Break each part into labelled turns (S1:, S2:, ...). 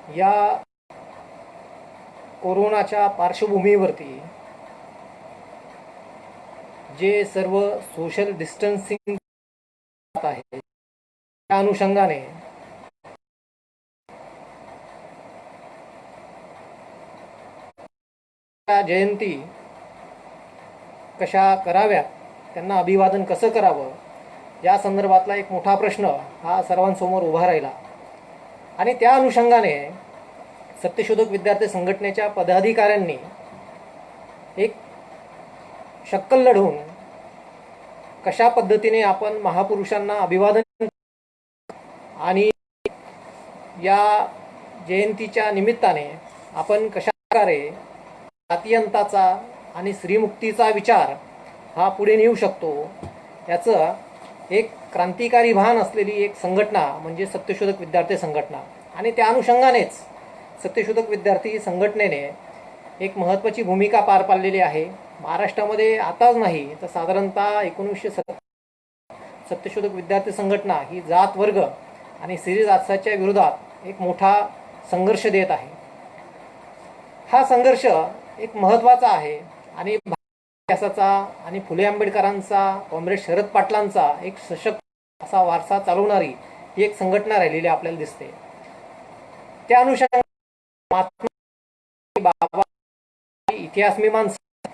S1: या कोरोनाच्या पार्श्वभूमीवरती जे सर्व सोशल डिस्टन्सिंग आहे त्या अनुषंगाने जयंती कशा कराव्यात, त्यांना अभिवादन कसं करावं, या संदर्भातला एक मोठा प्रश्न हा सर्वांसमोर उभा राहिला. आणि त्या अनुषंगाने सत्यशोधक विद्यार्थी संघटनेच्या पदाधिकाऱ्यांनी एक शक्कल लढवून कशा पद्धतीने आपण महापुरुषांना अभिवादन आणि या जयंतीच्या निमित्ताने आपण कशा प्रकारे जातीयंताचा आणि स्त्रीमुक्तीचा विचार हा पुढे नेऊ शकतो, याचं एक क्रांतिकारी भान असलेली एक संघटना म्हणजे सत्यशोधक विद्यार्थी संघटना. आणि त्या अनुषंगानेच सत्यशोधक विद्यार्थी संघटनेने एक महत्त्वाची भूमिका पार पाडलेली आहे. महाराष्ट्रामध्ये आताच नाही तर साधारणतः 1970 सत्यशोधक विद्यार्थी संघटना ही जात वर्ग आणि स्त्री जातीच्या विरोधात एक मोठा संघर्ष देत आहे. हा संघर्ष एक महत्त्वाचा आहे आणि इतिहासाचा आणि फुले आंबेडकरांचा, कॉम्रेड शरद पाटलांचा एक सशक्त असा वारसा चालवणारी ही एक संघटना राहिलेली आपल्याला दिसते. त्या अनुषंगाने महात्मा बाबा इतिहास मीमांसा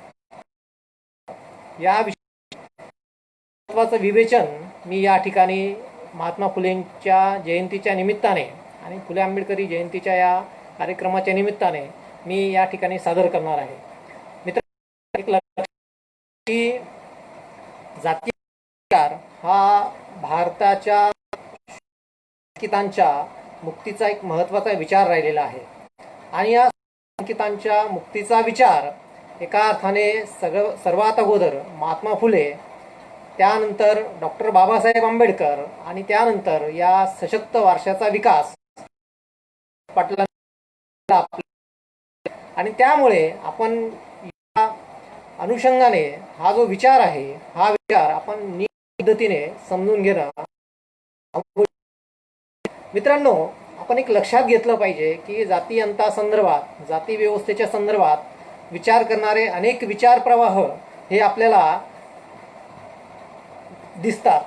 S1: या महत्त्वाचं विवेचन मी या ठिकाणी महात्मा फुलेंच्या जयंतीच्या निमित्ताने आणि फुले आंबेडकरी जयंतीच्या या कार्यक्रमाच्या निमित्ताने मी या ठिकाणी सादर करणार आहे. मित्र, एक लक्षात की जातीय विचार हा भारताच्या अंकितांच्या मुक्तीचा एक महत्त्वाचा विचार राहिलेला आहे. आणि या अंकितांच्या मुक्तीचा विचार एका अर्थाने सर्वात अगोदर महात्मा फुले, त्यानंतर डॉक्टर बाबासाहेब आंबेडकर आणि त्यानंतर या सशक्त वारशाचा विकास पाटलांना. आणि त्यामुळे आपण या अनुषंगाने हा जो विचार आहे हा विचार आपण नीट पद्धतीने समजून घेणं. मित्रांनो, आपण एक लक्षात घेतलं पाहिजे की जातीयंतासंदर्भात, जाती व्यवस्थेच्या संदर्भात विचार करणारे अनेक विचार प्रवाह हे आपल्याला दिसतात.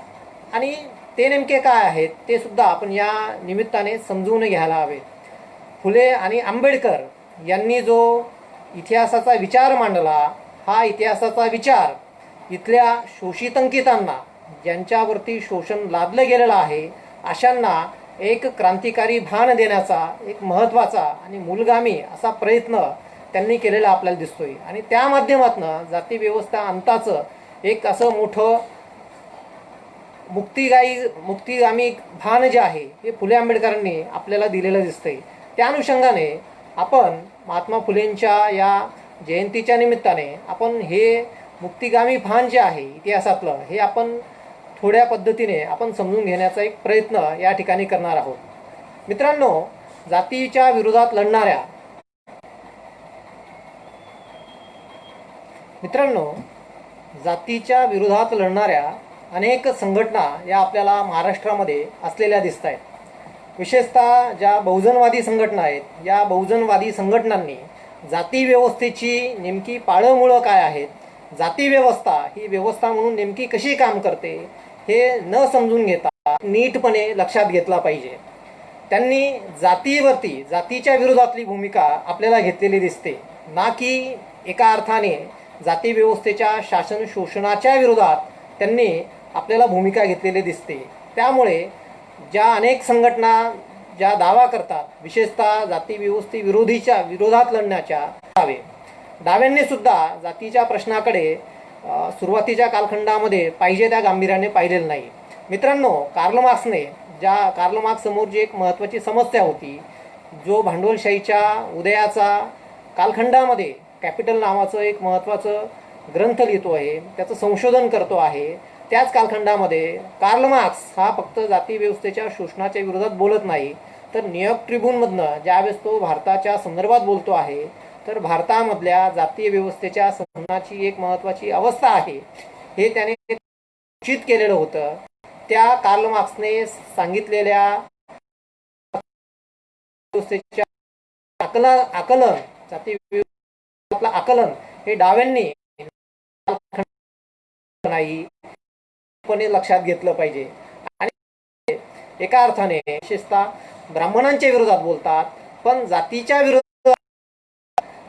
S1: आणि ते नेमके काय आहेत ते सुद्धा आपण या निमित्ताने समजून घ्यायला हवे. फुले आणि आंबेडकर यांनी जो इतिहासाचा विचार मांडला, हा इतिहासाचा विचार इथल्या शोषितंकितांना, ज्यांच्यावरती शोषण लादलं गेलेलं आहे, अशांना एक क्रांतिकारी भान देण्याचा एक महत्त्वाचा आणि मूलगामी असा प्रयत्न त्यांनी केलेला आपल्याला दिसतोय. आणि त्या माध्यमातून जाती व्यवस्था अंताचं एक असं मोठं मुक्तिगामी भान जे आहे हे फुले आंबेडकरांनी आपल्याला दिलेलं दिसतंय. त्या अनुषंगाने आपण महात्मा फुलेंच्या या जयंतीच्या निमित्ताने आपण हे मुक्तिगामी भान जे आहे इतिहासातलं हे आपण थोड्या पद्धतीने आपण समजून घेण्याचा एक प्रयत्न या ठिकाणी करणार आहोत. मित्रांनो, जातीच्या विरोधात लढणाऱ्या अनेक संघटना या आपल्याला महाराष्ट्रामध्ये असलेल्या दिसत आहेत. विशेषतः ज्या बहुजनवादी संघटना आहेत, या बहुजनवादी संघटनांनी जाती व्यवस्थेची नेमकी पाळंमुळं काय आहेत, जाती व्यवस्था ही व्यवस्था म्हणून नेमकी कशी काम करते हे न समजून घेता नीटपणे लक्षात घेतला पाहिजे. त्यांनी जातीवरती, जातीच्या विरोधातली भूमिका आपल्याला घेतलेली दिसते, ना की एका अर्थाने जाती व्यवस्थेच्या शासन शोषणाच्या विरोधात त्यांनी आपल्याला भूमिका घेतलेली दिसते. त्यामुळे ज्या अनेक संघटना ज्या दावा करतात, विशेषतः जाती विरोधात लढण्याच्या डाव्यांनी सुद्धा जातीच्या प्रश्नाकडे सुरुवातीच्या कालखंडामध्ये पाहिजे त्या गांभीर्याने पाहिलेलं नाही. मित्रांनो, कार्ल मार्क्स समोर जी एक महत्त्वाची समस्या होती, जो भांडवलशाहीच्या उदयाचा कालखंडामध्ये कॅपिटल नावाचं एक महत्त्वाचं ग्रंथ लिहितो आहे, त्याचं संशोधन करतो आहे, त्याच कालखंडामध्ये कार्ल मार्क्स हा फक्त जाती व्यवस्थेच्या शोषणाच्या विरोधात बोलत नाही, तर न्यूयॉर्क ट्रिब्यूनमधनं ज्यावेळेस तो भारताच्या संदर्भात बोलतो आहे, तर भारतामधल्या जातीय व्यवस्थेच्या संघटनाची एक महत्त्वाची अवस्था आहे हे त्याने सूचित केलेलं होतं. त्या कार्ल मार्क्सने सांगितलेल्या व्यवस्थेच्या आकलन जाती आपलं आकलन हे डाव्यांनी नाही पण लक्षात घेतलं पाहिजे. आणि एका अर्थाने विशेषतः ब्राह्मणांच्या विरोधात बोलतात, पण जातीच्या विरोधात,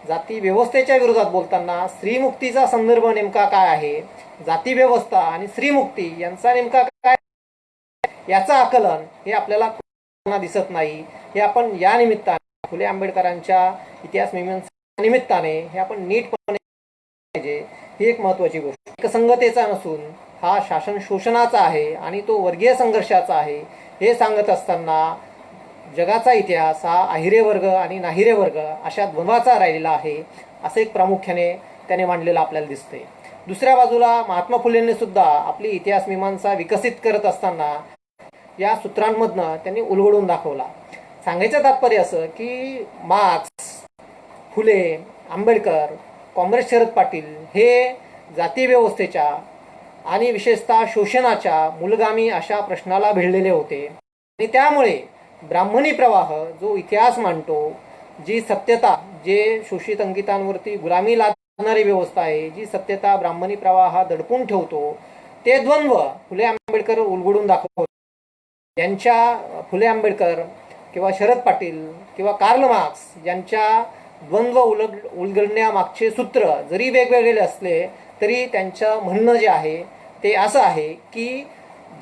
S1: जाती व्यवस्थेच्या विरोधात बोलताना स्त्रीमुक्तीचा संदर्भ नेमका काय आहे, जाती व्यवस्था आणि स्त्रीमुक्ती यांचा नेमका काय, याचं आकलन हे आपल्याला दिसत नाही. हे आपण या निमित्ताने फुले आंबेडकरांच्या इतिहास मीमांसा निमित्ताने हे आपण नीटपणे पाहिजे. ही एक महत्वाची गोष्ट. एकसंगतेचा नसून हा शासन शोषणाचा आहे आणि तो वर्गीय संघर्षाचा आहे हे सांगत असताना जगाचा इतिहास हा अहिरे वर्ग आणि नाहिरे वर्ग अशा द्वंद्वाचा राहिलेला आहे असं एक प्रामुख्याने त्याने मांडलेलं आपल्याला दिसते. दुसऱ्या बाजूला महात्मा फुलेंनी सुद्धा आपली इतिहास मीमांसा विकसित करत असताना या सूत्रांमधनं त्यांनी उलगडून दाखवला. सांगायचं तात्पर्य असं की मार्क्स, फुले, आंबेडकर, काँग्रेस, शरद पाटील हे जाती व्यवस्थेच्या आणि विशेषतः शोषणाच्या मूलगामी अशा प्रश्नाला भिडलेले होते. आणि त्यामुळे ब्राह्मणी प्रवाह जो इतिहास मांडतो, जी सत्यता, जे शोषित अंकितांवरती गुलामी लादणारी व्यवस्था आहे, जी सत्यता ब्राह्मणी प्रवाह दडपून ठेवतो, ते द्वंद्व फुले आंबेडकर उलगडून दाखवतो. यांच्या फुले आंबेडकर किंवा शरद पाटील किंवा कार्ल मार्क्स यांच्या द्वंद्व उलगडण्यामागचे सूत्र जरी वेगवेगळे असले तरी त्यांचं म्हणणं जे आहे ते असं आहे की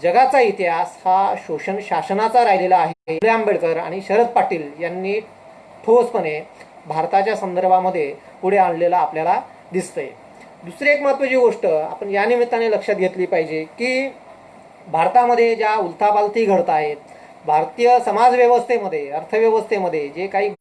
S1: जगाचा इतिहास हा शोषण शासनाचा राहिलेला आहे. फुले आंबेडकर आणि शरद पाटील यांनी ठोसपणे भारताच्या संदर्भामध्ये पुढे आणलेला आपल्याला दिसतंय. दुसरी एक महत्त्वाची गोष्ट आपण या निमित्ताने लक्षात घेतली पाहिजे की भारतामध्ये ज्या उलथापालथी घडत आहेत, भारतीय समाजव्यवस्थेमध्ये, अर्थव्यवस्थेमध्ये जे काही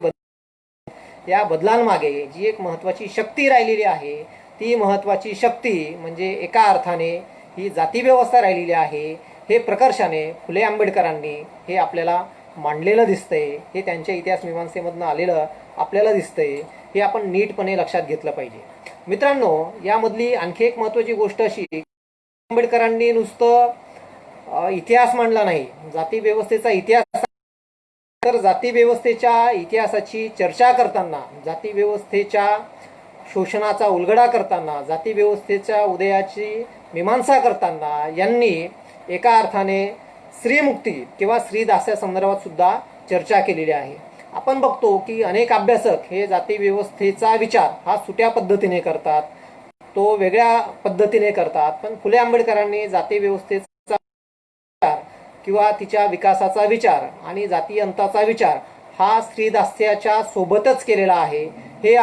S1: या बदलांमागे जी एक महत्त्वाची शक्ती राहिलेली आहे, ती महत्त्वाची शक्ती म्हणजे एका अर्थाने ही जाती व्यवस्था राहिलेली आहे. हे प्रकर्षाने फुले आंबेडकरांनी हे आपल्याला मांडलेलं दिसतंय. हे त्यांच्या इतिहास मीमांसेमधनं आलेलं आपल्याला दिसतंय. हे आपण नीटपणे लक्षात घेतलं पाहिजे. मित्रांनो, यामधली आणखी एक महत्त्वाची गोष्ट अशी, आंबेडकरांनी नुसतं इतिहास मांडला नाही, जाती व्यवस्थेचा इतिहास. तर जाती व्यवस्थेच्या इतिहासाची चर्चा करताना, जाती व्यवस्थेच्या शोषणाचा उलगडा करताना, जाती व्यवस्थेच्या उदयाची मीमांसा करताना यांनी एका अर्थाने स्त्रीमुक्ती किंवा स्त्रीदास्या संदर्भात सुद्धा चर्चा केलेली आहे. आपण बघतो की अनेक अभ्यासक हे जाती व्यवस्थेचा विचार हा सुट्या पद्धतीने करतात, तो वेगळ्या पद्धतीने करतात. पण फुले आंबेडकरांनी जाती व्यवस्थेचा विचार किंवा तिच्या विकासाचा विचार आणि जाती अंताचा विचार हा स्त्रीदास्याच्या सोबतच केलेला आहे. हे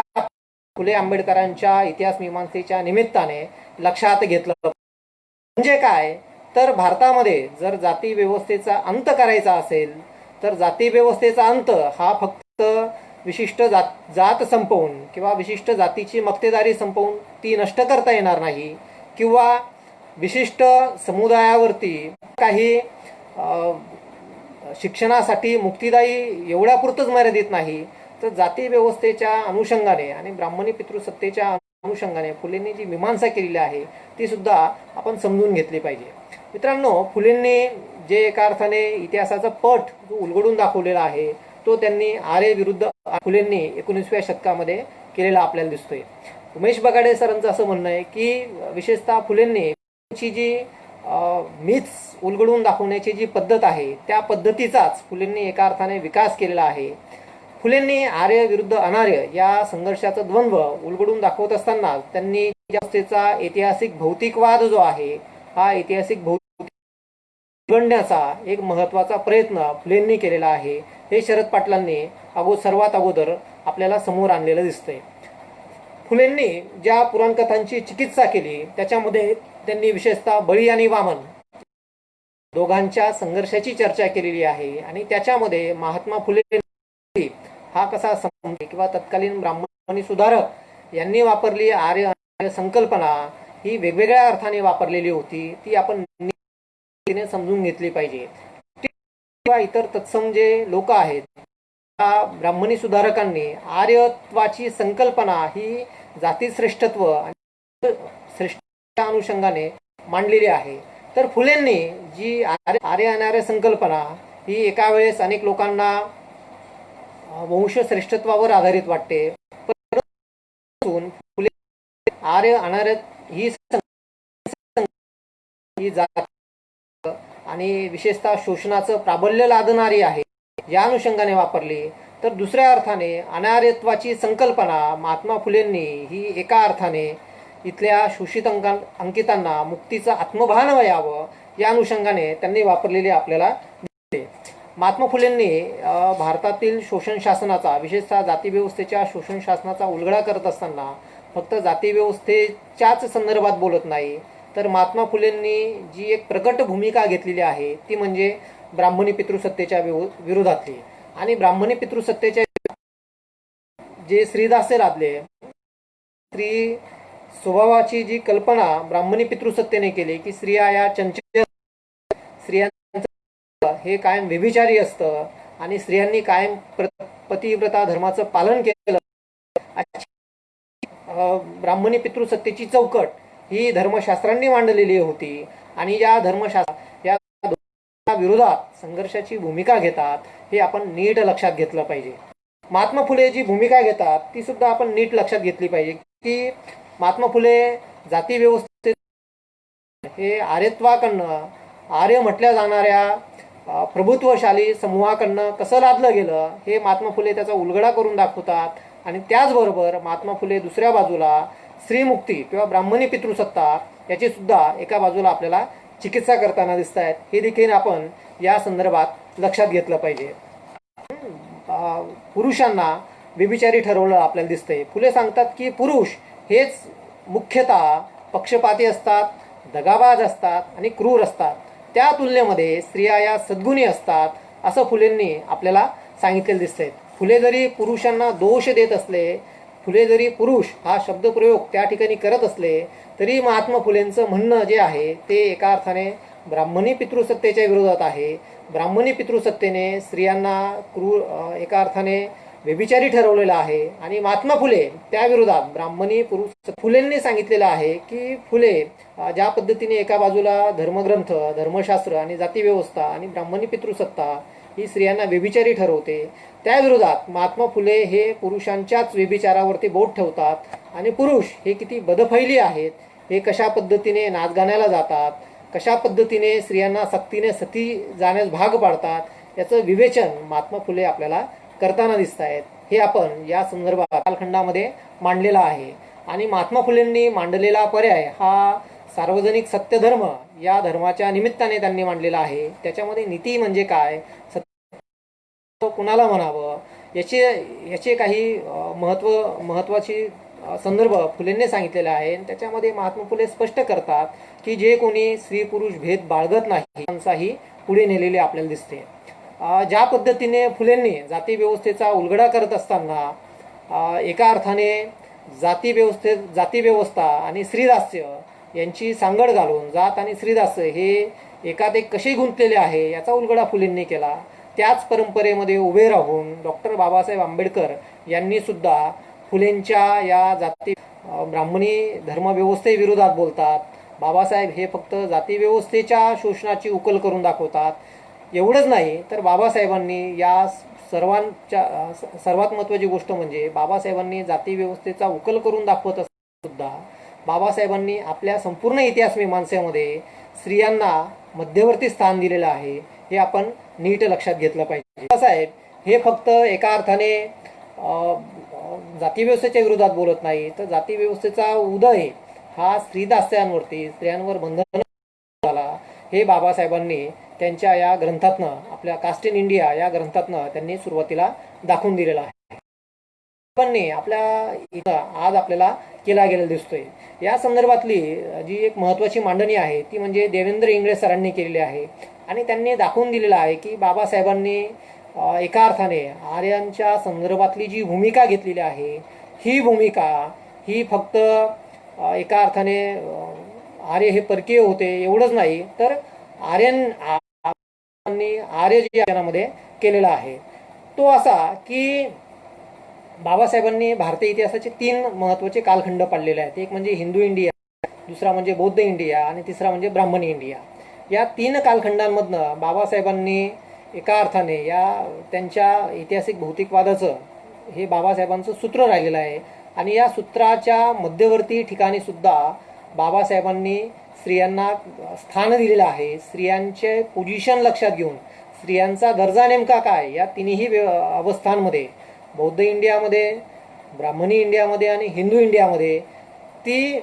S1: फुले आंबेडकरांच्या इतिहास मीमांसेच्या निमित्ताने लक्षात घेतलं. म्हणजे काय, तर भारतामध्ये जर जाती व्यवस्थेचा अंत करायचा असेल तर जाती व्यवस्थेचा अंत हा फक्त विशिष्ट जात संपवून किंवा विशिष्ट जातीची मक्तेदारी संपवून ती नष्ट करता येणार नाही, किंवा विशिष्ट समुदायावरती काही शिक्षणासाठी मुक्तिदायी एवढ्यापुरतंच मर्यादित नाही, तर जाती व्यवस्थेच्या अनुषंगाने आणि ब्राह्मणी पितृसत्तेच्या अनुषंगाने फुलेंनी जी मीमांसा केलेली आहे ती सुद्धा आपण समजून घेतली पाहिजे. मित्रांनो, फुलेंनी जे एका अर्थाने इतिहासाचा पट जो उलगडून दाखवलेला आहे तो त्यांनी आर्य विरुद्ध फुलेंनी 19व्या शतकामध्ये केलेला आपल्याला दिसतोय. उमेश बगाडे सरांचं असं म्हणणं आहे की विशेषतः फुलेंनी जी मिथ्स उलगडून दाखवण्याची जी पद्धत आहे त्या पद्धतीचाच फुलेंनी एका अर्थाने विकास केलेला आहे. फुलेंनी आर्य विरुद्ध अनार्य या संघर्षाचा द्वंद्व उलगडून दाखवत असताना त्यांनी व्यवस्थेचा ऐतिहासिक भौतिकवाद जो आहे हा ऐतिहासिक भौतिक उलगडण्याचा एक महत्त्वाचा प्रयत्न फुलेंनी केलेला आहे. हे शरद पाटलांनी सर्वात अगोदर आपल्याला समोर आणलेलं दिसतंय. फुलेंनी ज्या पुराणकथांची चिकित्सा केली त्याच्यामध्ये त्यांनी विशेषतः बळी आणि वामन दोघांच्या संघर्षाची चर्चा केलेली आहे. आणि त्याच्यामध्ये महात्मा फुले हा कसा किंवा तत्कालीन ब्राह्मणी सुधारक यांनी वापरली आर्य संकल्पना ही वेगवेगळ्या अर्थाने वापरलेली होती, ती आपण समजून घेतली पाहिजे. किंवा इतर तत्सम जे लोक आहेत ब्राह्मणी सुधारकांनी आर्यत्वाची संकल्पना ही जाती श्रेष्ठत्व आणि श्रेष्ठ अनुषंगाने मांडलेली आहे. तर फुलेंनी जी आर्य अनार्य संकल्पना ही एका वेळेस अनेक लोकांना वंशश्रेष्ठत्वावर आधारित वाटते. परंतु फुले आर्य अनार्य ही जात आणि विशेषतः शोषणाचं प्राबल्य लादणारी आहे या अनुषंगाने वापरली, तर दुसऱ्या अर्थाने अनार्यत्वाची संकल्पना महात्मा फुलेंनी ही एका अर्थाने इथल्या शोषित अंकितांना मुक्तीचं आत्मभान यावं या अनुषंगाने त्यांनी वापरलेली आपल्याला दिसते. महात्मा फुलेंनी भारतातील शोषण शासनाचा, विशेषतः जातीव्यवस्थेच्या शोषण शासनाचा उलगडा करत असताना फक्त जातीव्यवस्थेच्याच संदर्भात बोलत नाही, तर महात्मा फुलेंनी जी एक प्रकट भूमिका घेतलेली आहे ती म्हणजे ब्राह्मणी पितृसत्तेच्या विरोधातली. आणि ब्राह्मणी पितृसत्तेच्या जे स्त्रीदास्य लादले, स्त्री स्वभावाची जी कल्पना ब्राह्मणी पितृसत्तेने केली की स्त्रिया या चंचल, स्त्रियांचं हे कायम व्यभिचारी असतं आणि स्त्रियांनी कायम पतिव्रता धर्माचं पालन केलं, ब्राह्मणी पितृसत्तेची चौकट ही धर्मशास्त्रांनी मांडलेली होती. आणि या धर्मशास्त्र या विरोधात संघर्षाची भूमिका घेतात हे आपण नीट लक्षात घेतलं पाहिजे. महात्मा फुले जी भूमिका घेतात ती सुद्धा आपण नीट लक्षात घेतली पाहिजे की महात्मा फुले जाती व्यवस्थे हे आर्यत्वाकडनं, आर्य म्हटल्या जाणाऱ्या प्रभुत्वशाली समूहाकडनं कसं लादलं गेलं हे महात्मा फुले त्याचा उलगडा करून दाखवतात. आणि त्याचबरोबर महात्मा फुले दुसऱ्या बाजूला स्त्रीमुक्ती किंवा ब्राह्मणी पितृसत्ता याची सुद्धा एका बाजूला आपल्याला चिकित्सा करताना दिसत आहेत. हे देखील आपण या संदर्भात लक्षात घेतलं पाहिजे. पुरुषांना व्यभिचारी ठरवलं आपल्याला दिसतंय. फुले सांगतात की पुरुष हेच मुख्यतः पक्षपाती असतात, दगाबाज असतात आणि क्रूर असतात. त्या तुलनेमध्ये स्त्रिया या सद्गुणी असतात असं फुलेंनी आपल्याला सांगितलेलं दिसतंय. फुले जरी पुरुषांना दोष देत असले, फुले जरी पुरुष हा शब्दप्रयोग त्या ठिकाणी करत असले, तरी महात्मा फुलेंचं म्हणणं जे आहे ते एका अर्थाने ब्राह्मणी पितृसत्तेच्या विरोधात आहे. ब्राह्मणी पितृसत्तेने स्त्रियांना क्रूर, एका अर्थाने व्यभिचारी ठरवलेला आहे. आणि महात्मा फुले त्या विरोधात ब्राह्मणी पुरुष फुलेंनी सांगितलेलं आहे की फुले ज्या पद्धतीने एका बाजूला धर्मग्रंथ, धर्मशास्त्र आणि जातीव्यवस्था आणि ब्राह्मणी पितृसत्ता ही स्त्रियांना व्यभिचारी ठरवते, त्या विरोधात महात्मा फुले हे पुरुषांच्याच व्यभिचारावरती बोट ठेवतात. आणि पुरुष हे किती बदफैली आहेत, हे कशा पद्धतीने नाचगाण्याला जातात, कशा पद्धतीने स्त्रियांना सक्तीने सती जाण्यास भाग पाडतात, याचं विवेचन महात्मा फुले आपल्याला करताना दिसत आहेत. हे आपण या संदर्भात कालखंडामध्ये मांडलेला आहे. आणि महात्मा फुलेंनी मांडलेला पर्याय हा सार्वजनिक सत्यधर्म या धर्माच्या निमित्ताने त्यांनी मांडलेला आहे. त्याच्यामध्ये नीती म्हणजे काय, सत्य कुणाला म्हणावं, याचे काही महत्वाची संदर्भ फुलेंनी सांगितलेला आहे. त्याच्यामध्ये महात्मा फुले स्पष्ट करतात की जे कोणी स्त्री पुरुष भेद बाळगत नाही त्यांचाही पुढे नेलेले आपल्याला दिसते. ज्या पद्धतीने फुलेंनी जाती व्यवस्थेचा उलगडा करत असताना एका अर्थाने जाती व्यवस्था आणि स्त्रीदास्य यांची सांगड घालून जात आणि स्त्रीदास्य हे एकात एक कसे गुंतलेले आहे याचा उलगडा फुलेंनी केला. त्याच परंपरेमध्ये उभे राहून डॉक्टर बाबासाहेब आंबेडकर यांनी सुद्धा फुलेंच्या या जाती ब्राह्मणी धर्मव्यवस्थेविरोधात बोलतात. बाबासाहेब हे फक्त जाती व्यवस्थेच्या शोषणाची उकल करून दाखवतात. एवढंच नाही तर बाबासाहेबांनी या सर्वात महत्त्वाची गोष्ट म्हणजे बाबासाहेबांनी जाती व्यवस्थेचा उकल करून दाखवत असताना सुद्धा बाबासाहेबांनी आपल्या संपूर्ण इतिहास मीमांसेमध्ये स्त्रियांना मध्यवर्ती स्थान दिलेलं आहे. हे आपण नीट लक्षात घेतलं पाहिजे. बाबासाहेब हे फक्त एका अर्थाने जाती व्यवस्थेच्या विरोधात बोलत नाही, तर जाती व्यवस्थेचा उदय हा स्त्रीदास्यांवरती, स्त्रियांवर बंधन झाला हे बाबासाहेबांनी त्यांच्या या ग्रंथातनं, आपल्या कास्ट इन इंडिया या ग्रंथातनं त्यांनी सुरुवातीला दाखवून दिलेला आहे. पण आपल्या इथं आज आपल्याला केला गेलेला दिसतोय. या संदर्भातली जी एक महत्त्वाची मांडणी आहे ती म्हणजे देवेंद्र इंगळे सरांनी केलेली आहे. आणि त्यांनी दाखवून दिलेलं आहे की बाबासाहेबांनी एका अर्थाने आर्यांच्या संदर्भातली जी भूमिका घेतलेली आहे ही भूमिका ही फक्त एका अर्थाने आर्य हे परकीय होते एवढंच नाही, तर आर्य जे यामध्ये केलेला आहे तो असा की बाबासाहेबांनी भारतीय इतिहासाचे 3 महत्त्वाचे कालखंड पाडलेले आहेत. एक म्हणजे हिंदू इंडिया, दुसरा म्हणजे बौद्ध इंडिया आणि तिसरा म्हणजे ब्राह्मणी इंडिया. या 3 कालखंडांमधनं बाबासाहेबांनी एका अर्थाने या त्यांच्या ऐतिहासिक भौतिकवादाचं हे बाबासाहेबांचं सूत्र राहिलेलं आहे. आणि या सूत्राच्या मध्यवर्ती ठिकाणी सुद्धा बाबासाहेबांनी स्त्रियांना स्थान दिलेलं आहे. स्त्रियांचे पोझिशन लक्षात घेऊन स्त्रियांचा दर्जा नेमका काय या तिन्ही अवस्थांमध्ये, बौद्ध इंडियामध्ये, ब्राह्मणी इंडियामध्ये आणि हिंदू इंडियामध्ये, ती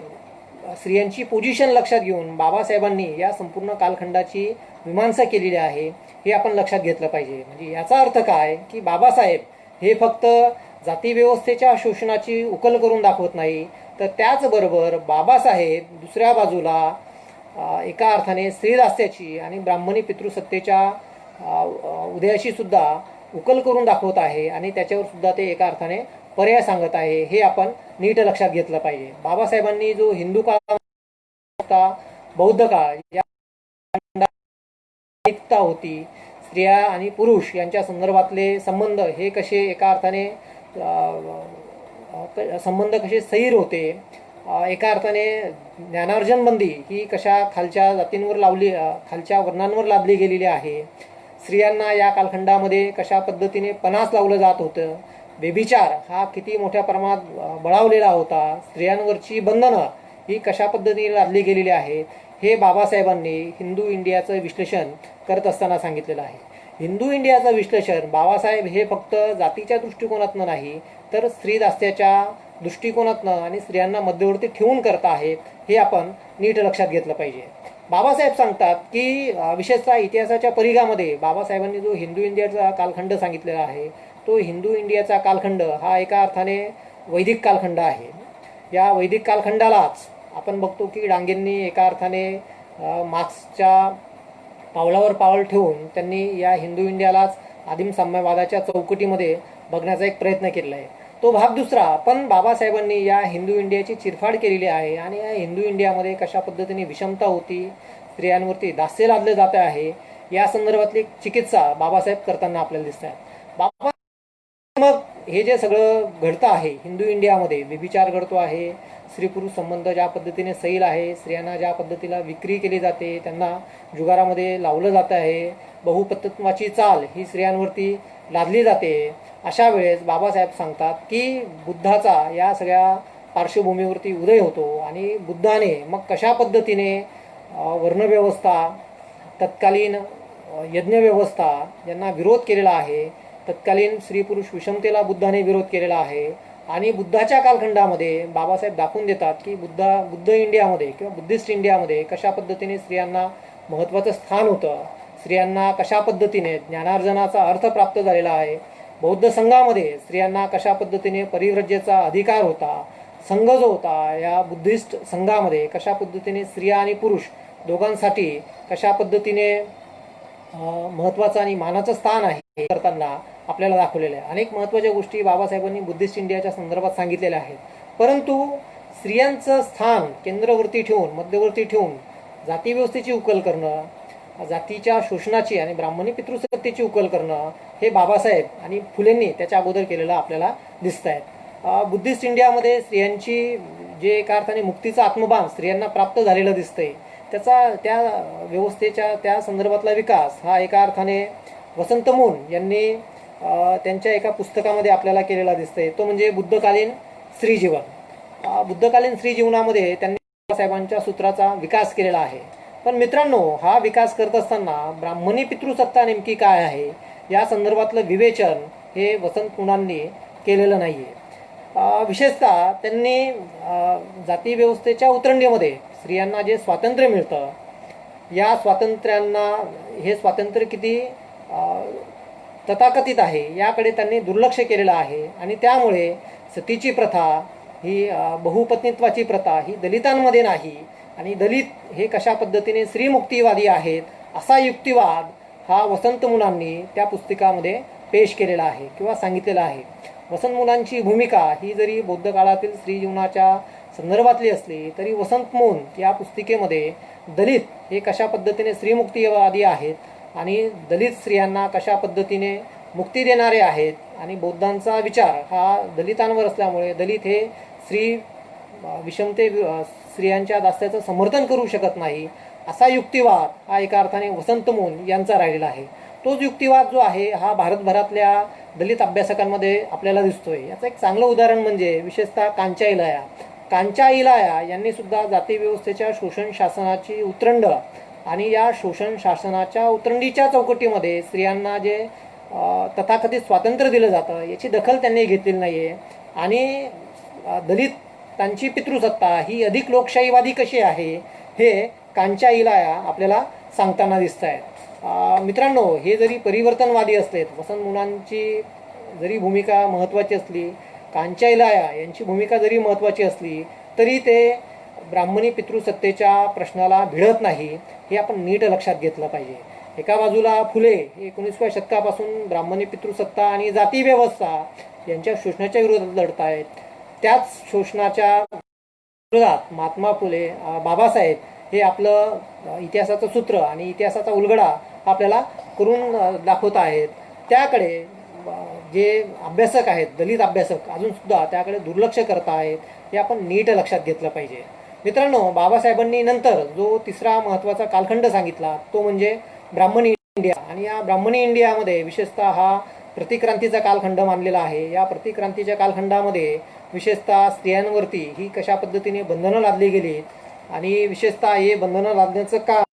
S1: स्त्रियांची पोझिशन लक्षात घेऊन बाबासाहेबांनी या संपूर्ण कालखंडाची मीमांसा केलेली आहे. हे आपण लक्षात घेतलं पाहिजे. म्हणजे याचा अर्थ काय की बाबासाहेब हे फक्त जातीव्यवस्थेच्या शोषणाची उकल करून दाखवत नाही, तर त्याचबरोबर बाबासाहेब दुसऱ्या बाजूला एका अर्थाने स्त्रीदास्याची आणि ब्राह्मणी पितृसत्तेच्या उदयाशी सुद्धा उकल करून दाखवत आहे आणि त्याच्यावर सुद्धा ते एका अर्थाने पर्याय सांगत आहे. हे आपण नीट लक्षात घेतलं पाहिजे. बाबासाहेबांनी जो हिंदू काळ होता, बौद्ध काळ या होती, स्त्रिया आणि पुरुष यांच्या संदर्भातले संबंध हे कसे एका अर्थाने संबंध कसे सैर होते, एका अर्थाने ज्ञानार्जन बंदी ही कशा खालच्या जातींवर लावली, खालच्या वर्णांवर लादली गेलेली आहे, स्त्रियांना या कालखंडामध्ये कशा पद्धतीने पणास लावलं जात होतं, बेबिचार हा किती मोठ्या प्रमाणात बळावलेला होता, स्त्रियांवरची बंधनं ही कशा पद्धतीने लादली गेलेली आहेत, हे बाबासाहेबांनी हिंदू इंडियाचं विश्लेषण करत असताना सांगितलेलं आहे. हिंदू इंडियाचं विश्लेषण बाबासाहेब हे फक्त जातीच्या दृष्टिकोनातनं नाही, तर स्त्रीदास्याच्या दृष्टिकोनातनं आणि स्त्रियांना मध्यवर्ती ठेवून करत आहेत. हे आपण नीट लक्षात घेतलं पाहिजे. बाबासाहेब सांगतात की विशेषतः इतिहासाच्या परिघामध्ये बाबासाहेबांनी जो हिंदू इंडियाचा कालखंड सांगितलेला आहे, तो हिंदू इंडियाचा कालखंड हा एका अर्थाने वैदिक कालखंड आहे. या वैदिक कालखंडालाच आपण बघतो की डांगेंनी एका अर्थाने मार्क्सच्या पावलावर पाऊल ठेवून त्यांनी या हिंदू इंडियालाच आदिम साम्यवादाच्या चौकटीमध्ये बघण्याचा एक प्रयत्न केलेला आहे. तो भाग दुसरा. पण बाबासाहेबांनी या हिंदू इंडियाची चिरफाड केलेली आहे आणि या हिंदू इंडियामध्ये कशा पद्धतीने विषमता होती, स्त्रियांवरती दास्य लादलं जात आहे, या संदर्भातली चिकित्सा बाबासाहेब करताना आपल्याला दिसत आहे. बाबा मग हे जे सगळं घडतं आहे हिंदू इंडियामध्ये, व्यभिचार घडतो आहे, स्त्री पुरुष संबंध ज्या पद्धतीने सैल आहे, स्त्रियांना ज्या पद्धतीला विक्री केली जाते, त्यांना जुगारामध्ये लावलं जात आहे, बहुपत्नीत्वाची चाल ही स्त्रियांवरती लादली जाते, अशा वेळेस बाबासाहेब सांगतात की बुद्धाचा या सगळ्या पार्श्वभूमीवरती उदय होतो आणि बुद्धाने मग कशा पद्धतीने वर्णव्यवस्था, तत्कालीन यज्ञव्यवस्था यांना विरोध केलेला आहे, तत्कालीन स्त्री पुरुष विषमतेला बुद्धाने विरोध केलेला आहे. आणि बुद्धाच्या कालखंडामध्ये बाबासाहेब दाखवून देतात की बुद्ध इंडियामध्ये किंवा बुद्धिस्ट इंडियामध्ये कशा पद्धतीने स्त्रियांना महत्त्वाचं स्थान होतं, स्त्रियांना कशा पद्धतीने ज्ञानार्जनाचा अर्थ प्राप्त झालेला आहे, बौद्ध संघामध्ये स्त्रियांना कशा पद्धतीने परिव्रजेचा अधिकार होता, संघ जो होता या बुद्धिस्ट संघामध्ये कशा पद्धतीने स्त्रिया आणि पुरुष दोघांसाठी कशा पद्धतीने महत्त्वाचं आणि मानाचं स्थान आहे करताना आपल्याला दाखवलेलं आहे. अनेक महत्त्वाच्या गोष्टी बाबासाहेबांनी बुद्धिस्ट इंडियाच्या संदर्भात सांगितलेल्या आहेत. परंतु स्त्रियांचं स्थान केंद्रवर्ती ठेवून, मध्यवर्ती ठेवून जातीव्यवस्थेची उकल करणं, जातीच्या शोषणाची आणि ब्राह्मणी पितृसत्तेची उकल करणं हे बाबासाहेब आणि फुलेंनी त्याच्या अगोदर केलेलं आपल्याला दिसत आहेत. बुद्धिस्ट इंडियामध्ये स्त्रियांची जे एका अर्थाने मुक्तीचं आत्मभान स्त्रियांना प्राप्त झालेलं दिसतंय, त्याचा त्या व्यवस्थेच्या त्या संदर्भातला विकास हा एका अर्थाने वसंत मून यांनी त्यांच्या एका पुस्तकामध्ये आपल्याला केलेला दिसतंय. तो म्हणजे बुद्धकालीन स्त्रीजीवन. बुद्धकालीन स्त्रीजीवनामध्ये त्यांनी बाबासाहेबांच्या सूत्राचा विकास केलेला आहे. पण मित्रांनो, हा विकास करत असताना ब्राह्मणी पितृसत्ता नेमकी काय आहे या संदर्भातलं विवेचन हे वसंत मुनांनी केलेलं नाही आहे. विशेषतः त्यांनी जाती व्यवस्थेच्या उतरंडीमध्ये स्त्रियांना जे स्वातंत्र्य मिळतं, या स्वातंत्र्यांना हे स्वातंत्र्य किती तथाकथित आहे याकडे त्यांनी दुर्लक्ष केलेलं आहे. आणि त्यामुळे सतीची प्रथा ही, बहुपत्नीत्वाची प्रथा ही दलितांमध्ये नाही आणि दलित हे कशा पद्धतीने स्त्रीमुक्तीवादी आहेत असा युक्तिवाद हा वसंत मुलांनी त्या पुस्तकामध्ये पेश केलेला आहे किंवा सांगितलेला आहे. वसंत मुलांची भूमिका ही जरी बौद्ध काळातील स्त्री जीवनाच्या संदर्भातली असली तरी वसंत मून या पुस्तिकेमध्ये दलित हे कशा पद्धतीने स्त्रीमुक्तीवादी आहेत आणि दलित स्त्रियांना कशा पद्धतीने मुक्ती देणारे आहेत आणि बौद्धांचा विचार हा दलितांवर असल्यामुळे दलित हे स्त्री विषमते स्त्रियांच्या दास्याचं समर्थन करू शकत नाही असा युक्तिवाद हा एका अर्थाने वसंत मून यांचा राहिलेला आहे. तोच युक्तिवाद जो आहे हा भारतभरातल्या दलित अभ्यासकांमध्ये आपल्याला दिसतोय. याचं एक चांगलं उदाहरण म्हणजे विशेषतः कांचा इलाया. कांचा इलाया यांनी सुद्धा जातीव्यवस्थेच्या शोषण शासनाची उतरंड आणि या शोषण शासनाच्या उतरंडीच्या चौकटीमध्ये स्त्रियांना जे तथाकथित स्वातंत्र्य दिलं जातं याची दखल त्यांनी घेतलेली नाही आहे. आणि दलितांची पितृसत्ता ही अधिक लोकशाहीवादी कशी आहे हे कांचा इलाया आपल्याला सांगताना दिसत आहेत. मित्रांनो, हे जरी परिवर्तनवादी असलेत, वसंत मुलांची जरी भूमिका महत्त्वाची असली, कांचा इलाया यांची भूमिका जरी महत्त्वाची असली, तरी ते ब्राह्मणी पितृसत्तेच्या प्रश्नाला भिडत नाही, हे आपण नीट लक्षात घेतलं पाहिजे. एका बाजूला फुले 19व्या शतकापासून ब्राह्मणी पितृसत्ता आणि जाती व्यवस्था यांच्या शोषणाच्या विरोधात लढत आहेत. त्याच शोषणाच्या विरोधात महात्मा फुले, बाबासाहेब हे आपलं इतिहासाचं सूत्र आणि इतिहासाचा उलगडा आपल्याला करून दाखवत आहेत. त्याकडे जे अभ्यासक आहेत, दलित अभ्यासक, अजूनसुद्धा त्याकडे दुर्लक्ष करत आहेत, हे आपण नीट लक्षात घेतलं पाहिजे. मित्रांनो, बाबासाहेबांनी नंतर जो तिसरा महत्त्वाचा कालखंड सांगितला तो म्हणजे ब्राह्मणी इंडिया. आणि या ब्राह्मणी इंडियामध्ये विशेषतः हा प्रतिक्रांतीचा कालखंड मानलेला आहे. या प्रतिक्रांतीच्या कालखंडामध्ये विशेषतः स्त्रियांवरती ही कशा पद्धतीने बंधनं लादली गेली आणि विशेषतः हे बंधनं लादण्याचं काम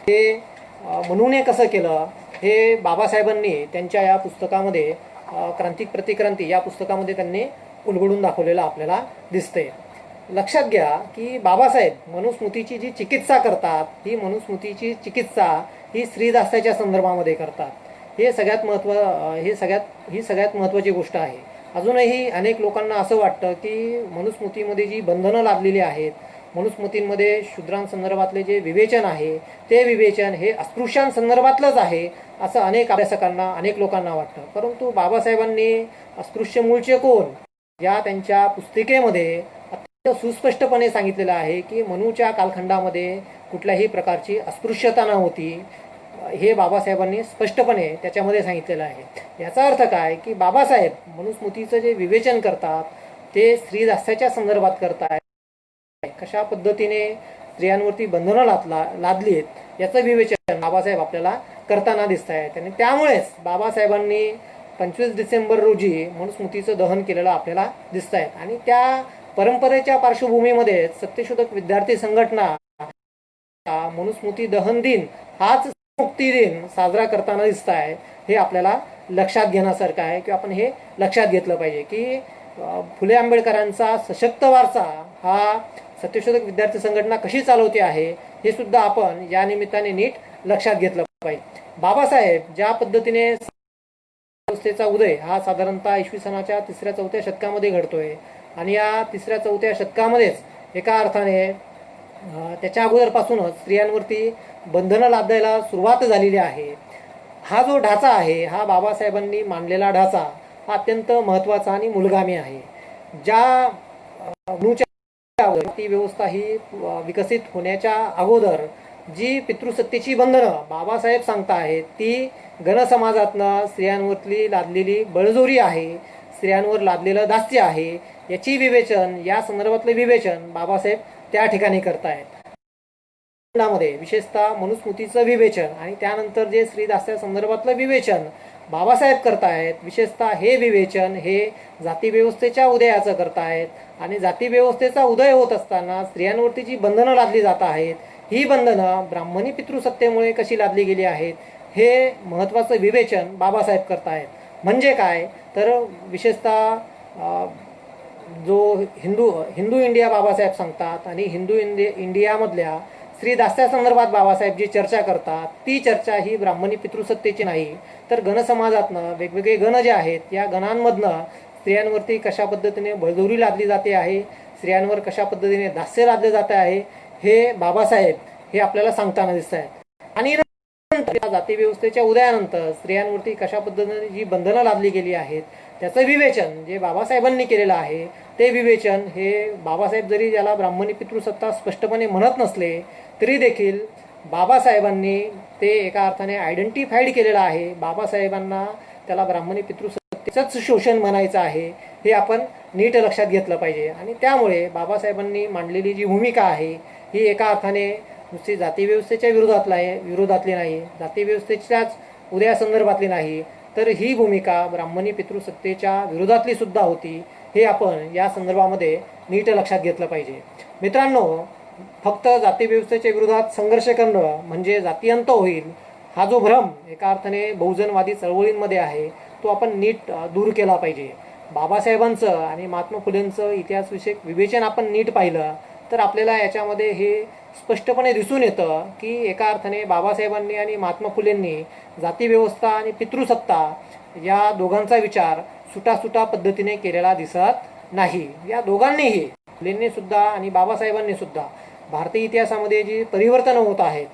S1: हे मनूने कसं केलं हे बाबासाहेबांनी त्यांच्या या पुस्तकामध्ये क्रांतिक प्रतिक्रांती या पुस्तकामध्ये त्यांनी उलगडून दाखवलेलं आपल्याला दिसतंय. लक्षात घ्या की बाबासाहेब मनुस्मृतीची जी चिकित्सा करतात, ही मनुस्मृतीची चिकित्सा ही स्त्रीदास्याच्या संदर्भामध्ये करतात. ही सगळ्यात महत्त्वाची गोष्ट आहे. अजूनही अनेक लोकांना असं वाटतं की मनुस्मृतीमध्ये जी बंधनं लादलेली आहेत, मनुस्मृतींमध्ये शूद्रांसंदर्भातले जे विवेचन आहे ते विवेचन हे अस्पृश्यांसंदर्भातलंच आहे असं अनेक अभ्यासकांना, अनेक लोकांना वाटतं. परंतु बाबासाहेबांनी अस्पृश्य मूळचे कोण या त्यांच्या पुस्तिकेमध्ये अत्यंत सुस्पष्टपणे सांगितलेलं आहे की मनूच्या कालखंडामध्ये कुठल्याही प्रकारची अस्पृश्यता नव्हती. हे बाबासाहेबांनी स्पष्टपणे त्याच्यामध्ये सांगितलेलं आहे. याचा अर्थ काय की बाबासाहेब मनुस्मृतीचं जे विवेचन करतात ते स्त्रीदास्याच्या संदर्भात करतात. कशा पद्धतीने स्त्रियांवरती बंधनं लादलीत याचं विवेचन बाबासाहेब आपल्याला करताना दिसत आहेत. आणि त्यामुळेच बाबासाहेबांनी 25 डिसेंबर रोजी मनुस्मृतीचं दहन केलेलं आपल्याला दिसत आहेत. आणि त्या परंपरेच्या पार्श्वभूमीमध्ये सत्यशोधक विद्यार्थी संघटना मनुस्मृती दहन दिन हाच मुक्ती दिन साजरा करताना दिसत आहे. हे आपल्याला लक्षात घेण्यासारखं आहे की आपण हे लक्षात घेतलं पाहिजे की फुले आंबेडकरांचा सशक्त वारसा हा सत्यशोधक विद्यार्थी संघटना कशी चालवते आहे हे सुद्धा आपण या निमित्ताने नीट लक्षात घेतलं पाहिजे. बाबासाहेब ज्या पद्धतीने व्यवस्थेचा उदय हा साधारणतः इसवी सनाच्या 3ऱ्या-4थ्या शतकामध्ये घडतोय आणि या 3ऱ्या-4थ्या शतकामध्येच एका अर्थाने त्याच्या अगोदरपासूनच स्त्रियांवरती बंधनं लादायला सुरुवात झालेली आहे. हा जो ढाचा आहे हा बाबासाहेबांनी मांडलेला ढाचा हा अत्यंत महत्त्वाचा आणि मूलगामी आहे. ज्या ती व्यवस्था ही विकसित होण्याच्या अगोदर जी पितृसत्तेची बंधनं बाबासाहेब सांगता आहेत ती गणसमाजातनं स्त्रियांवरती लादलेली बळजोरी आहे, स्त्रियांवर लादलेलं दास्य आहे. याची विवेचन, या संदर्भातलं विवेचन बाबासाहेब त्या ठिकाणी करतायत. विशेषतः मनुस्मृतीचं विवेचन आणि त्यानंतर जे स्त्रीदास्या संदर्भातलं विवेचन बाबासाहेब करतायत. विशेषतः हे विवेचन हे जाती व्यवस्थेच्या उदयाचं करतायत आणि जाती व्यवस्थेचा उदय होत असताना स्त्रियांवरती जी बंधनं लादली जात आहेत ही बंधनं ब्राह्मणी पितृसत्तेमुळे कशी लादली गेली आहेत हे महत्त्वाचं विवेचन बाबासाहेब करतायत. म्हणजे काय तर विशेषतः जो हिंदू इंडिया बाबासाहेब सांगतात आणि हिंदू इंडियामधल्या स्त्रीदास्या संदर्भात बाबासाहेब जी चर्चा करतात ती चर्चा ही ब्राह्मणी पितृसत्तेची नाही तर गणसमाजातनं वेगवेगळे गण जे आहेत या गणांमधनं स्त्रियांवरती कशा पद्धतीने बळजोरी लादली जाते आहे, स्त्रियांवर कशा पद्धतीने दास्य लादले जाते आहे हे बाबासाहेब हे आपल्याला सांगताना दिसत आहेत. आणि जाती व्यवस्थेच्या उदयानंतर स्त्रियांवरती कशा पद्धतीने जी बंधनं लादली गेली आहेत त्याचं विवेचन जे बाबासाहेबांनी केलेलं आहे ते विवेचन हे बाबासाहेब जरी ज्याला ब्राह्मणी पितृसत्ता स्पष्टपणे म्हणत नसले तरी देखील बाबासाहेबांनी ते एका अर्थाने आयडेंटिफाईड केलेलं आहे. बाबासाहेबांना त्याला ब्राह्मणी पितृसत्तेचंच शोषण म्हणायचं आहे हे आपण नीट लक्षात घेतलं पाहिजे. आणि त्यामुळे बाबासाहेबांनी मांडलेली जी भूमिका आहे ही एका अर्थाने नुसती जाती व्यवस्थेच्या विरोधातली नाही, जाती व्यवस्थेच्याच उदया संदर्भातली नाही, तर ही भूमिका ब्राह्मणी पितृसत्तेच्या विरोधातली सुद्धा होती. हे आपण या संदर्भामध्ये नीट लक्षात घेतलं पाहिजे. मित्रांनो, फक्त जातीव्यवस्थेच्या विरोधात संघर्ष करणं म्हणजे जातीअंत होईल, हा जो भ्रम एका अर्थाने बहुजनवादी चळवळींमध्ये आहे, तो आपण नीट दूर केला पाहिजे. बाबासाहेबांचं आणि महात्मा फुलेंचं इतिहासविषयक विवेचन आपण नीट पाहिलं तर आपल्याला याच्यामध्ये हे स्पष्टपणे दिसून येतं की एका अर्थाने बाबासाहेबांनी आणि महात्मा फुलेंनी जातीव्यवस्था आणि पितृसत्ता या दोघांचा विचार सुटासुटा पद्धतीने केलेला दिसत नाही. या दोघांनीही, फुलेंनी सुद्धा आणि बाबासाहेबांनी सुद्धा, भारतीय इतिहासामध्ये जी परिवर्तनं होत आहेत,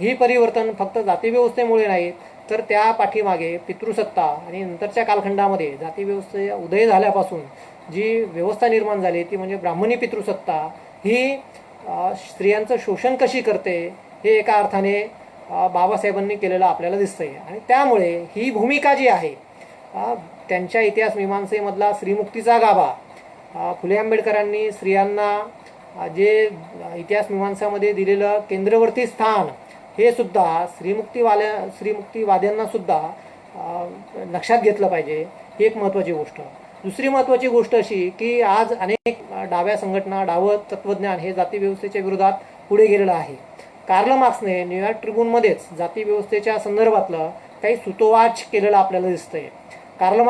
S1: ही परिवर्तन फक्त जातीव्यवस्थेमुळे नाहीत, तर त्या पाठीमागे पितृसत्ता आणि नंतरच्या कालखंडामध्ये जातीव्यवस्थे उदय झाल्यापासून जी व्यवस्था निर्माण झाली ती म्हणजे ब्राह्मणी पितृसत्ता ही स्त्रियांचं शोषण कशी करते हे एका अर्थाने बाबासाहेबांनी केलेलं आपल्याला दिसतंय. आणि त्यामुळे ही भूमिका जी आहे, त्यांच्या इतिहास मीमांसेमधला स्त्रीमुक्तीचा गाभा, फुले आंबेडकरांनी स्त्रियांना जे इतिहास मीमांसामध्ये दिलेलं केंद्रवर्ती स्थान, हे सुद्धा स्त्रीमुक्तीवाद्यांना सुद्धा लक्षात घेतलं पाहिजे. ही एक महत्त्वाची गोष्ट. दुसरी महत्त्वाची गोष्ट अशी की आज अनेक डाव्या संघटना, डावं तत्त्वज्ञान हे जातीव्यवस्थेच्या विरोधात पुढे गेलेलं आहे. कार्ल मार्क्सने न्यूयॉर्क ट्रिब्यूनमध्येच जातीव्यवस्थेच्या संदर्भातलं काही सुतोवाच केलेलं आपल्याला दिसतंय. कार्ल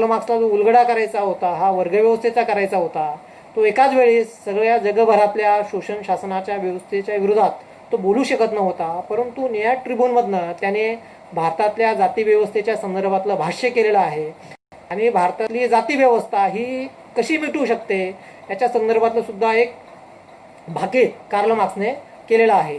S1: मार्क्सला जो उलगडा करायचा होता, हा वर्गव्यवस्थेचा करायचा होता, तो एकाच वेळी सगळ्या जगभरातल्या शोषण शासनाच्या व्यवस्थेच्या विरोधात तो बोलू शकत नव्हता. परंतु न्यूयॉर्क ट्रिब्यूनमधनं त्याने भारतातल्या जातीव्यवस्थेच्या संदर्भातलं भाष्य केलेलं आहे आणि भारतातली जातीव्यवस्था ही कशी मिटू शकते याच्या संदर्भातलं सुद्धा एक भाकीत कार्ल मार्क्सने केलेला आहे.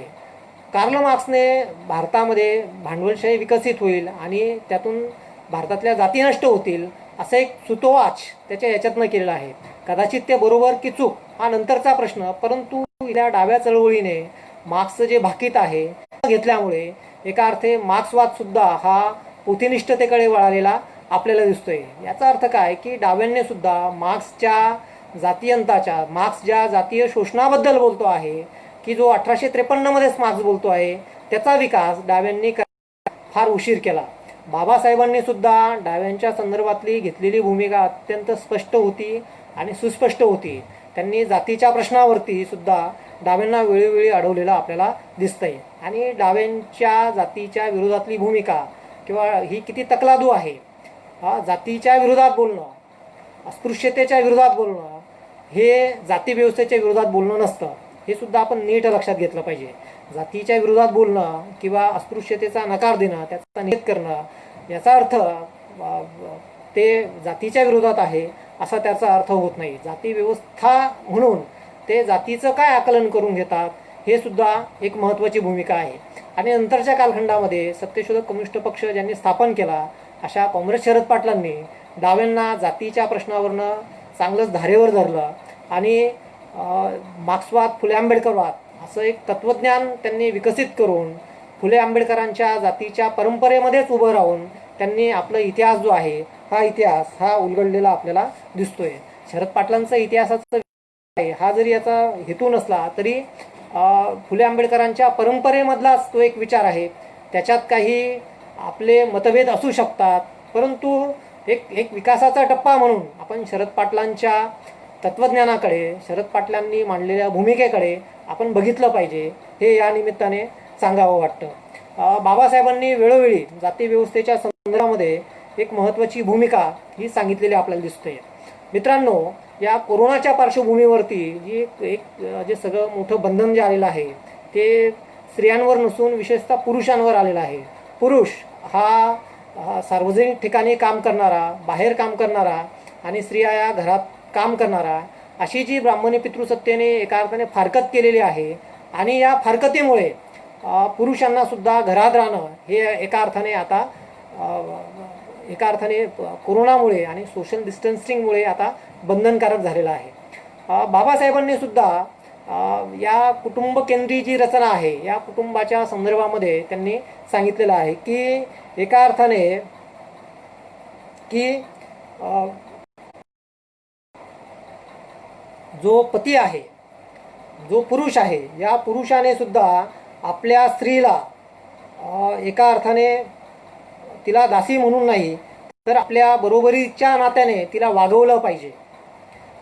S1: कार्ल मार्क्सने भारतामध्ये भांडवलशाही विकसित होईल आणि त्यातून भारतातल्या जाती नष्ट होतील असं एक सुतोवाच त्याच्या याच्यातनं केलेला आहे. कदाचित ते बरोबर की चूक हा नंतरचा प्रश्न, परंतु या डाव्या चळवळीने मार्क्सचं जे भाकीत आहे घेतल्यामुळे एका अर्थे मार्क्सवाद सुद्धा हा पोथीनिष्ठतेकडे वळालेला आपल्याला दिसतोय. याचा अर्थ काय की डाव्यांनी सुद्धा मार्क्सच्या जातीयंताच्या, मार्क्स ज्या जातीय शोषणाबद्दल बोलतो आहे की जो 1853मध्येच मार्क्स बोलतो आहे, त्याचा विकास डाव्यांनी फार उशीर केला. बाबासाहेबांनी सुद्धा डाव्यांच्या संदर्भातली घेतलेली भूमिका अत्यंत स्पष्ट होती आणि सुस्पष्ट होती. त्यांनी जातीच्या प्रश्नावरती सुद्धा डाव्यांना वेळोवेळी अडवलेलं आपल्याला दिसतंय. आणि डाव्यांच्या जातीच्या विरोधातली भूमिका किंवा ही किती तकलादू आहे. जातीच्या विरोधात बोलणं, अस्पृश्यतेच्या विरोधात बोलणं हे जातीव्यवस्थेच्या विरोधात बोलणं नसतं. हे सुद्धा आपण नीट लक्षात घेतलं पाहिजे. जातीच्या विरोधात बोलणं किंवा अस्पृश्यतेचा नकार देणं, त्याचा निषेध करणं, याचा अर्थ ते जातीच्या विरोधात आहे असा त्याचा अर्थ होत नाही. जातीव्यवस्था म्हणून ते जातीचं काय आकलन करून घेतात हे सुद्धा एक महत्त्वाची भूमिका आहे. आणि नंतरच्या कालखंडामध्ये सत्यशोधक कम्युनिस्ट पक्ष ज्यांनी स्थापन केला अशा काँग्रेस शरद पाटलांनी डाव्यांना जातीच्या प्रश्नावरनं चांगलंच धारेवर धरलं आणि मार्क्सवाद, फुले आंबेडकरवाद असं एक तत्त्वज्ञान त्यांनी विकसित करून फुले आंबेडकरांच्या जातीच्या परंपरेमध्येच उभं राहून त्यांनी आपला इतिहास जो आहे हा उलगडलेला आपल्याला दिसतोय. शरद पाटलांचा इतिहासाचा हा जरी याचा हेतू नसला तरी फुले आंबेडकरांच्या परंपरेमधलाच तो एक विचार आहे. त्याच्यात काही आपले मतभेद असू शकतात, परंतु एक विकासाचा टप्पा म्हणून आपण शरद पाटलांच्या तत्त्वज्ञानाकडे, शरद पाटलांनी मांडलेल्या भूमिकेकडे आपण बघितलं पाहिजे. हे या निमित्ताने सांगावं वाटतं. बाबासाहेबांनी वेळोवेळी जातीव्यवस्थेच्या संदर्भामध्ये एक महत्त्वाची भूमिका ही सांगितलेली आपल्याला दिसते. मित्रांनो, या कोरोनाच्या पार्श्वभूमीवरती जे सगळं मोठं बंधन जे आलेलं आहे ते स्त्रियांवर नसून विशेषतः पुरुषांवर आलेलं आहे. पुरुष हा सार्वजनिक ठिकाणी काम करणारा, बाहेर काम करणारा आणि स्त्रिया या घरात काम करणारा, अशी जी ब्राह्मणी पितृसत्तेने एका अर्थाने फारकत केलेली आहे. आणि या फारकतीमुळे पुरुषांना सुद्धा घरात राहणं हे एका अर्थाने कोरोनामुळे आणि सोशल डिस्टन्सिंगमुळे आता बंधनकारक झालेलं आहे. बाबासाहेबांनी सुद्धा या कुटुंब केंद्री जी रचना आहे या कुटुंबाच्या संदर्भामध्ये त्यांनी सांगितलेलं आहे की एका अर्थाने की जो पती आहे, जो पुरुष आहे, या पुरुषाने सुद्धा आपल्या स्त्रीला एका अर्थाने तिला दासी म्हणून नाही तर आपल्या बरोबरीच्या नात्याने तिला वागवलं पाहिजे.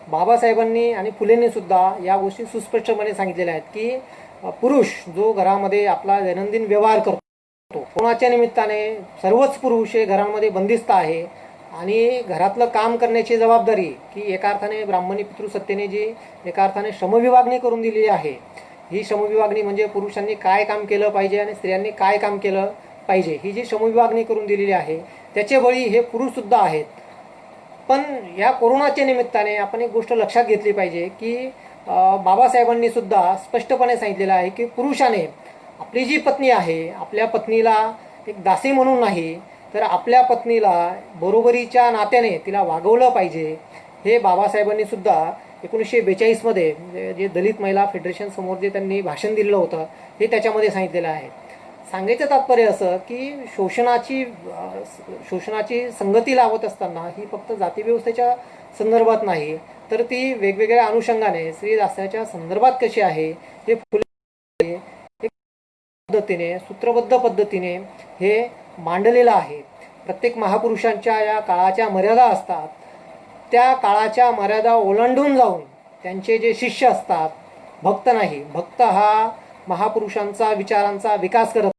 S1: बाबासाहेबांनी आणि फुलेंनी सुद्धा या गोष्टी सुस्पष्टपणे सांगितलेल्या आहेत की पुरुष जो घरामध्ये आपला दैनंदिन व्यवहार करतो, कोणाच्या निमित्ताने सर्वच पुरुष हे घरांमध्ये बंदिस्त आहे आणि घरातलं काम करण्याची जबाबदारी की एका अर्थाने ब्राह्मणी पितृसत्तेने जी एका अर्थाने श्रमविभागणी करून दिलेली आहे, ही श्रमविभागणी म्हणजे पुरुषांनी काय काम केलं पाहिजे आणि स्त्रियांनी काय काम केलं पाहिजे, ही जी श्रमविभागणी करून दिलेली आहे त्याचे बळी हे पुरुषसुद्धा आहेत. पण या कोरोनाच्या निमित्ताने आपण एक गोष्ट लक्षात घेतली पाहिजे की बाबासाहेबांनी सुद्धा स्पष्टपणे सांगितलेलं आहे की पुरुषाने आपली जी पत्नी आहे आपल्या पत्नीला एक दासी म्हणून नाही तर आपल्या पत्नीला बरोबरीच्या नात्याने तिला वागवलं पाहिजे. हे बाबासाहेबांनी सुद्धा 1942 जे दलित महिला फेडरेशन समोर जे त्यांनी भाषण दिलेलं होतं हे त्याच्यामध्ये सांगितलेलं आहे. सांगायचं तात्पर्य असं की शोषणाची संगती लावत असताना ही फक्त जातीव्यवस्थेच्या संदर्भात नाही तर ती वेगवेगळ्या अनुषंगाने स्त्री दास्याच्या संदर्भात कशी आहे हे फुले पद्धतीने सूत्रबद्ध पद्धतीने हे मांडलेलं आहे. प्रत्येक महापुरुषांच्या या काळाच्या मर्यादा असतात, त्या काळाच्या मर्यादा ओलांडून जाऊन त्यांचे जे शिष्य असतात, भक्त नाही, भक्त हा महापुरुषांचा विचारांचा विकास करत